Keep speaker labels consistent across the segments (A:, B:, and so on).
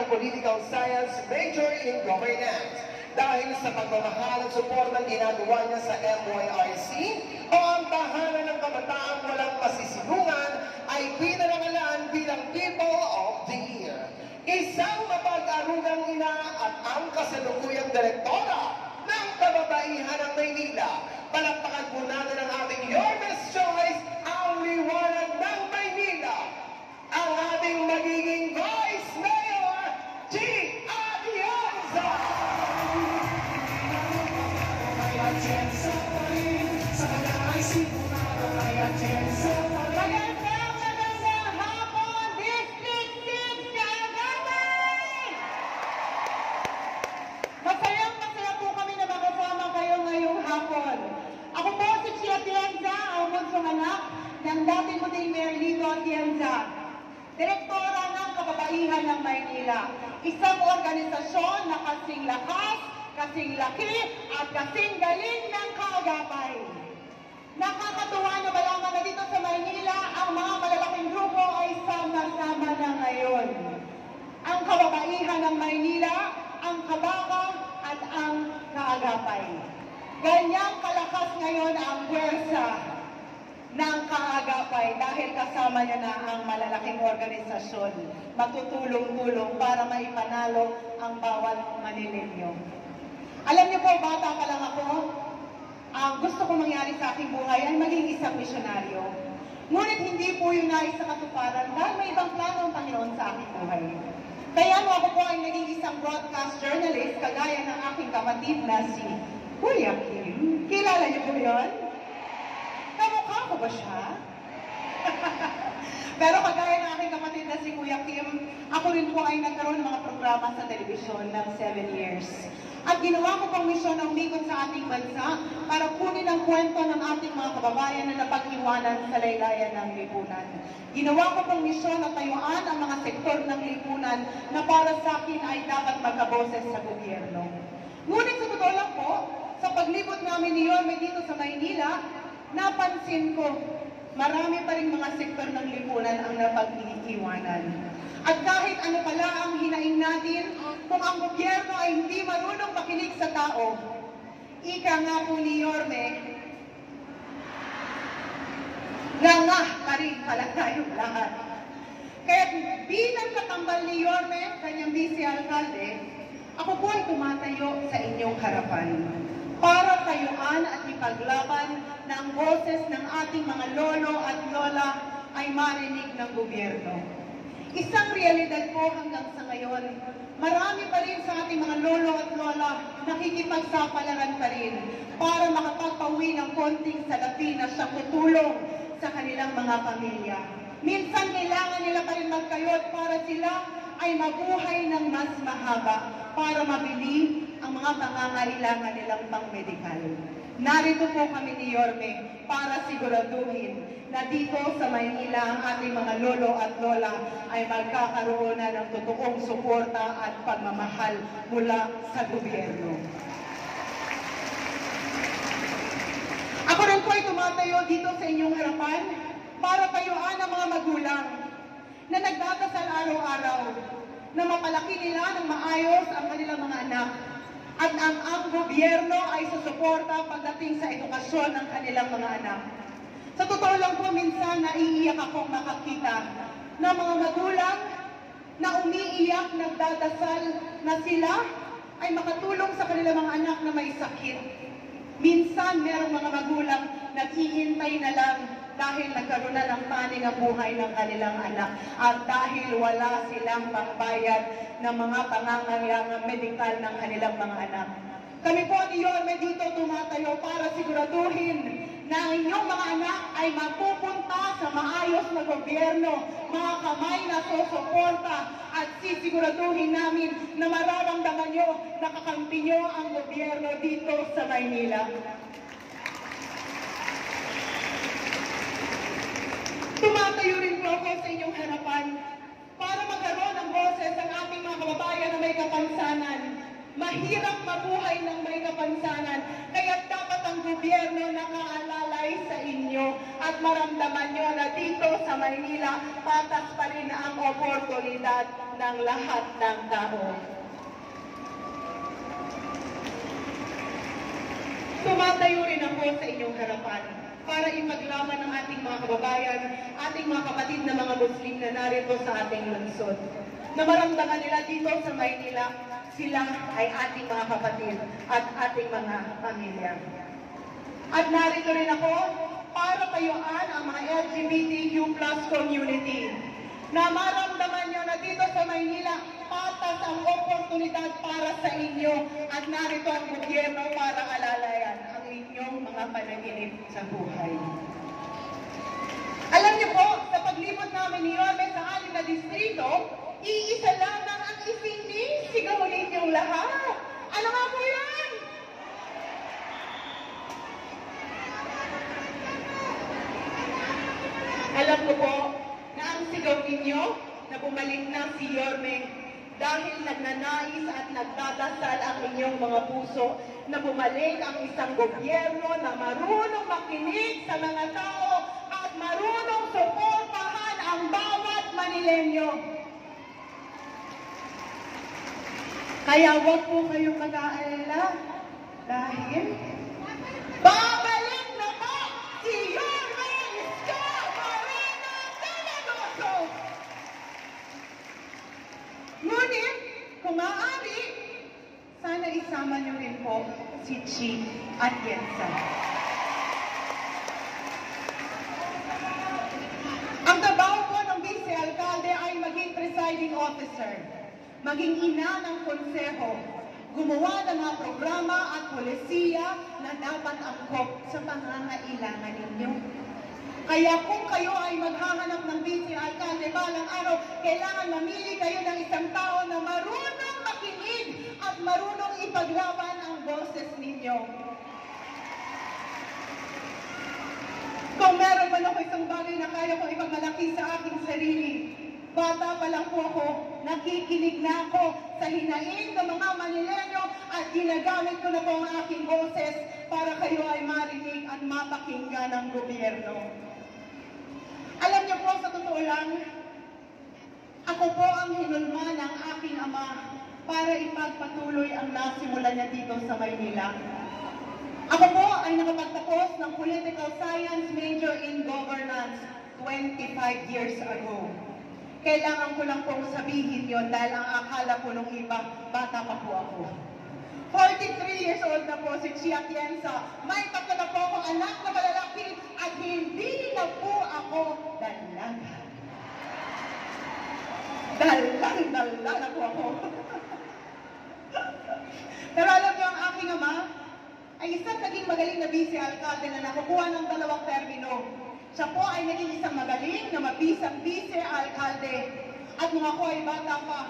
A: Political Science, major in Governance. Dahil sa pagmamahal at suportang ginagawa niya sa MYRC, o ang tahanan ng kabataang walang pasisilungan ay pinarangalan bilang People of the Year. Isang mapag-arugang ina at ang kasalukuyang direktora ng Kababaihan ng Maynila. Palakpakan po natin ang ating Your Best Choice, ang liwanag ng Maynila, ang ating magiging Vice Mayor, G. Atienza!
B: Magandang hapon, District 6 Cagayan! Masaya po kami na makasama kayo ngayong hapon. Ako po si Chi Atienza, ang bunsong anak ng dating Muting Mayor Lito Atienza, Direktora ng Kababaihan ng Maynila, isang organisasyon na kasing lakas, kasing laki, at kasing galing ng kaagapay. Nakakatuwa na malaman na dito sa Maynila, ang mga malalaking grupo ay sama-sama na ngayon. Ang Kababaihan ng Maynila, ang Kabaka, at ang Kaagapay. Ganyang kalakas ngayon ang puwersa ng Kaagapay dahil kasama niya na ang malalaking organisasyon. Matutulong-tulong para maipanalo ang bawat Manilenyo. Alam niyo po, bata pa lang ako, ang gusto ko mangyari sa aking buhay ay maging isang misyonaryo. Ngunit hindi po yun na isang katuparan dahil may ibang plano ang Panginoon sa aking buhay. Kaya mo ako po ay naging isang broadcast journalist kagaya ng aking kapatid na si Kuya Kim. Kilala niyo po yun? Kamukha ko ba siya? Pero kagaya ng aking kapatid na si Kuya Kim, ako rin po ay nagkaroon ng mga programa sa telebisyon ng 7 years. At ginawa ko pang misyon na umikot sa ating bansa para kunin ang kwento ng ating mga kababayan na napag-iwanan sa laylayan ng lipunan. Ginawa ko pang misyon na tayuan ang mga sektor ng lipunan na para sa akin ay dapat magkaboses sa gobyerno. Ngunit sa totoo lang po, sa paglibot namin ni Yorme dito sa Maynila, napansin ko marami pa rin mga sektor ng lipunan ang napag-iiwanan. At kahit ano pala ang hinaing natin, kung ang gobyerno ay hindi marunong makinig sa tao, ika nga po ni Yorme, nga pa rin pala tayong lahat. Kaya bilang katambal ni Yorme, kanyang vice-alcalde, ako po ay tumatayo sa inyong harapan para tayuan at ipaglaban na ang boses ng ating mga lolo at lola ay marinig ng gobyerno. Isang realidad po hanggang sa ngayon, marami pa rin sa ating mga lolo at lola nakikipagsapalaran pa rin para makapagpauwi ng konting salapi na siyang tutulong sa kanilang mga pamilya. Minsan kailangan nila pa rin magkayod para sila ay mabuhay ng mas mahaba para mabili ang mga pangangailangan nilang pang-medikal. Narito po kami ni Yorme para siguraduhin na dito sa Maynila ang ating mga lolo at lola ay magkakaroon na ng totoong suporta at pagmamahal mula sa gobyerno. Ako rin po ay tumatayo dito sa inyong harapan para tayuan ang mga magulang na nagdadasal araw-araw na mapalaki nila ng maayos ang kanilang mga anak. At ang gobyerno ay susuporta pagdating sa edukasyon ng kanilang mga anak. Sa totoo lang po, minsan naiiyak akong makakita na mga magulang na umiiyak, nagdadasal na sila ay makatulong sa kanilang mga anak na may sakit. Minsan, merong mga magulang naghihintay na lang dahil nagkaroon na ng panig ang buhay ng kanilang anak at dahil wala silang pangbayad ng mga pangangailangang medikal ng kanilang mga anak. Kami po ni Yorme dito tumatayo para siguraduhin na ang inyong mga anak ay mapupunta sa maayos na gobyerno, mga kamay na susuporta at sisiguraduhin namin na mararamdaman nyo, nakakampi nyo ang gobyerno dito sa Maynila. Tumatayo rin po ako sa inyong harapan para magkaroon ng boses ang ating mga kababayan na may kapansanan. Mahirap mabuhay ng may kapansanan, kaya dapat ang gobyerno nakaalalay magbigay sa inyo at maramdaman nyo na dito sa Maynila, patas pa rin ang oportunidad ng lahat ng tao. Tumatayo rin ako sa inyong harapan para ipaglaban ng ating mga kababayan, ating mga kapatid na mga Muslim na narito sa ating lungsod. Na maramdaman nila dito sa Maynila, sila ay ating mga kapatid at ating mga pamilya. At narito rin ako para tayuan ang mga LGBTQ+ community na maramdaman nyo na dito sa Maynila, patas ang oportunidad para sa inyo at narito ang gobyerno para alalayan ang inyong mga panaginip sa buhay. Alam niyo po, sa paglibot namin ni Yorme sa 6 na distrito, iisa lamang ang isinisigaw ninyong lahat. Ano nga po yan? Alam ko po na ang sigaw ninyo na bumalik na si Yorme dahil nagnanais at nagdadasal ang inyong mga puso na bumalik ang isang gobyerno na marunong makinig sa mga tao at marunong suportahan ang bawat Manilenyo. Kaya huwag po kayong mag-aalala dahil babalik na po si Yorme Isko Moreno Dela. Ngunit, kung maaari, sana isama niyo rin po si Chi Atienza. Ang trabaho po ng vice-alcalde ay maging presiding officer, maging ina ng konseho, gumawa ng mga programa at polisiya na dapat angkop sa pangangailangan ninyo. Kaya kung kayo ay maghahanap ng vice-alcalde balang araw, kailangan mamili kayo ng isang tao na marunong makinig at marunong ipaglaban ang boses ninyo. Kung meron man ako isang bagay na kaya ko ipagmalaki sa aking sarili, bata pa lang po ako, nakikinig na ako sa hinaing ng mga Manilenyo at ginagamit ko na po ang aking boses para kayo ay marinig at mapakinggan ng gobyerno. Alam niyo po, sa totoo lang, ako po ang hinulma ng aking ama para ipagpatuloy ang nasimulan niya dito sa Maynila. Ako po ay nakapagtapos ng Political Science major in Governance 25 years ago. Kailangan ko lang pong sabihin yon dahil ang akala ko nung iba, bata pa po ako. 43 years old na po si Chi Atienza. May tatlo na po akong anak na malalaki at hindi na po ako dalaga. Dala na po ako. Pero alam niyo, ang aking ama ay isang naging magaling na vice-alcalde na nakukuha ng 2 termino. Siya po ay naging isang magaling na mabisang vice-alcalde. At nung ako ay bata pa,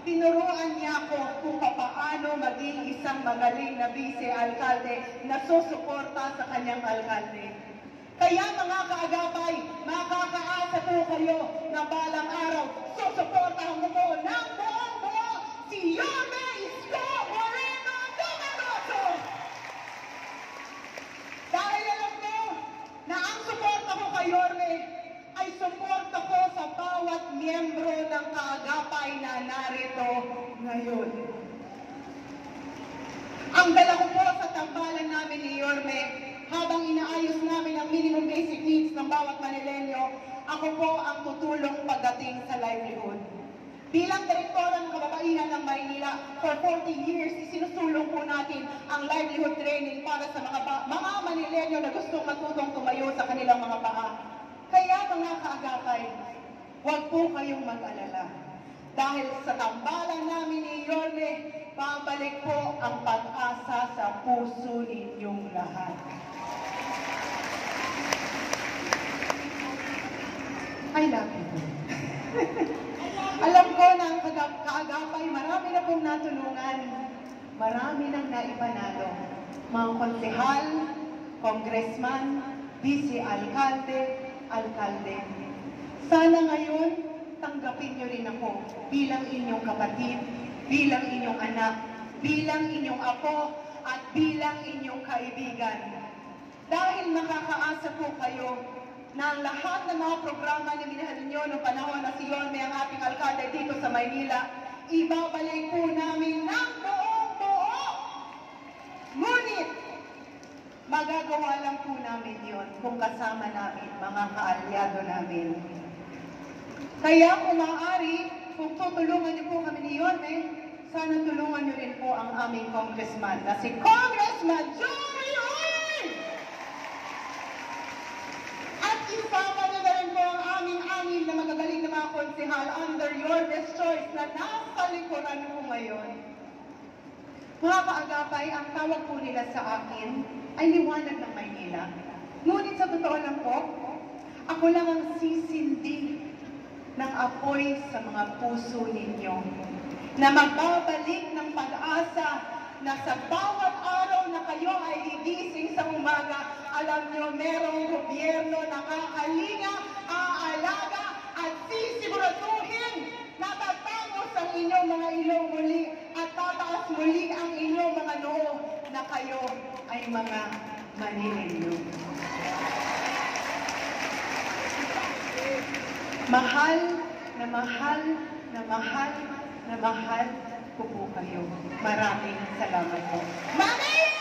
B: tinuruan niya ako kung paano maging isang magaling na vice-alcalde na susuporta sa kanyang alkalde. Kaya mga kaagapay, makakaasa po kayo na balang araw, susuportahan mo po ng buong-buo si Yorme Isko Moreno Dela. Dahil alam ko na ang suporta ko kay Yorme ay suporta ko sa bawat miyembro ng kaagapay na narito ngayon. Ang dala ko po sa tambalan namin ni Yorme, habang inaayos namin ang minimum basic needs ng bawat Manilenyo, ako po ang tutulong pagdating sa livelihood. Bilang direktora ng kababaihan ng Maynila, for 40 years, isinusulong po natin ang livelihood training para sa mga Manilenyo na gustong matutong tumayo sa kanilang mga paa. Kaya mga kaagapay, huwag po kayong mag-alala. Dahil sa tambalan namin ni Yorme, babalik po ang pag-asa sa puso ninyong lahat. I love you. Alam ko na ang kaagapay, marami na pong natulungan. Marami nang naipanalo. Mga konsehal, congressman, vice-alcalde, alkalde. Sana ngayon, tanggapin niyo rin ako bilang inyong kapatid, bilang inyong anak, bilang inyong apo, at bilang inyong kaibigan. Dahil makakaasa po kayo na ang lahat ng mga programa na minahal ninyo noong panahon na si Yorme ang ating alkalde dito sa Maynila, ibabalik po namin ng buong-buo. Ngunit, magagawa lang po namin yon kung kasama namin, mga kaalyado namin. Kaya kung maaari, kung tutulungan niyo po kami ni Yorme, sana tulungan niyo rin po ang aming congressman na si Congressman Joey Hoy! At isama niyo na rin po ang aming anim na magagaling na mga konsehal under Yorme's choice na nasa likuran po ngayon. Mga kaagapay, ang tawag po nila sa akin ay liwanag ng Maynila. Ngunit sa totoo lang po, ako lang ang sisindi ng apoy sa mga puso ninyo na magbabalik ng pag-asa na sa bawat araw na kayo ay gigising sa umaga, alam nyo merong gobyerno na kakalinga, aalaga at sisiguraduhin na tatapos ang inyong mga ilong muli at tataas muli ang inyong mga noo na kayo ay mga Manileño. Mahal na mahal na mahal na mahal ko po kayo. Maraming salamat po. Manila!